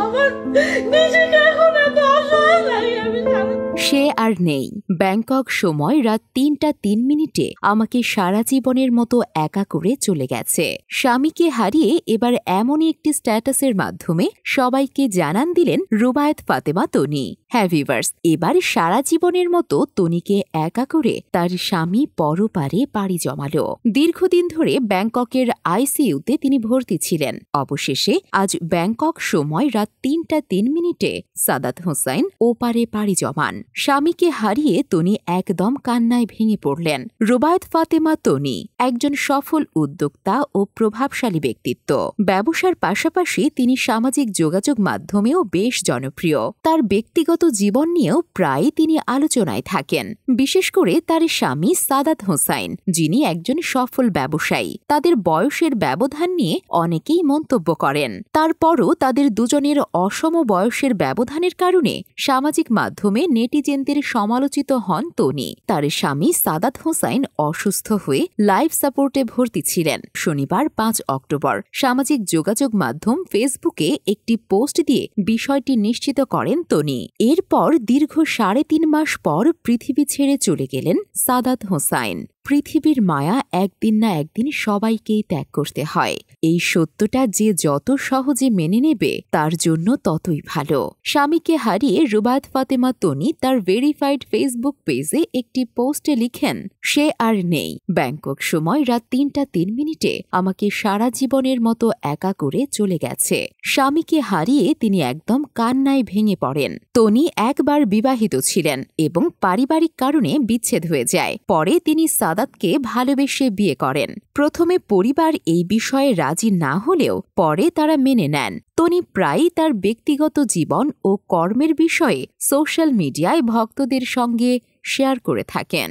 আমার নিজেকে এখন এত অসহায় লাগে আমি সে আর নেই। ব্যাংকক সময় রাত ৩:০৩ আমাকে সারা জীবনের মতো একা করে চলে গেছে। স্বামীকে হারিয়ে এবার এমনই একটি স্ট্যাটাসের মাধ্যমে সবাইকে জানান দিলেন রুবায়েত ফাতেমা তনি। হ্যাঁ ভিউয়ার্স, এবার সারা জীবনের মতো তনিকে একা করে তার স্বামী পরপারে পাড়ি জমালো। দীর্ঘদিন ধরে ব্যাংককের আইসিইউতে তিনি ভর্তি ছিলেন। অবশেষে আজ ব্যাংকক সময় রাত ৩:০৩ সাদাত হোসাইন ওপারে পাড়ি জমান। স্বামীকে হারিয়ে তনি একদম কান্নায় ভেঙে পড়লেন। রুবায়েত ফাতেমা তনি একজন সফল উদ্যোক্তা ও প্রভাবশালী ব্যক্তিত্ব। ব্যবসার পাশাপাশি তিনি সামাজিক যোগাযোগ মাধ্যমেও বেশ জনপ্রিয়। তার ব্যক্তিগত জীবন নিয়েও প্রায় তিনি আলোচনায় থাকেন, বিশেষ করে তার স্বামী সাদাত হোসাইন, যিনি একজন সফল ব্যবসায়ী। তাদের বয়সের ব্যবধান নিয়ে অনেকেই মন্তব্য করেন। তারপরও তাদের দুজনের অসম বয়সের ব্যবধানের কারণে সামাজিক মাধ্যমে নেটিজেনদের সমালোচিত হন তনি। তার স্বামী সাদাত হোসাইন অসুস্থ হয়ে লাইফ সাপোর্টে ভর্তি ছিলেন। শনিবার ৫ অক্টোবর সামাজিক যোগাযোগ মাধ্যম ফেসবুকে একটি পোস্ট দিয়ে বিষয়টি নিশ্চিত করেন তনি। এরপর দীর্ঘ ৩.৫ মাস পর পৃথিবী ছেড়ে চলে গেলেন সাদাত হোসাইন। পৃথিবীর মায়া একদিন না একদিন সবাইকেই ত্যাগ করতে হয়। এই সত্যটা যে যত সহজে মেনে নেবে তার জন্য ততই ভালো। স্বামীকে হারিয়ে রুবায়েত ফাতেমা তনি তার ভেরিফাইড ফেসবুক পেজে একটি পোস্টে লিখেন, সে আর নেই। ব্যাংকক সময় রাত ৩:০৩ আমাকে সারা জীবনের মতো একা করে চলে গেছে। স্বামীকে হারিয়ে তিনি একদম কান্নায় ভেঙে পড়েন। তনি একবার বিবাহিত ছিলেন এবং পারিবারিক কারণে বিচ্ছেদ হয়ে যায়। পরে তিনি সাদাতকে ভালোবেসে বিয়ে করেন। প্রথমে পরিবার এই বিষয়ে রাজি না হলেও পরে তারা মেনে নেন। তনি প্রায়ই তার ব্যক্তিগত জীবন ও কর্মের বিষয়ে সোশ্যাল মিডিয়ায় ভক্তদের সঙ্গে শেয়ার করে থাকেন।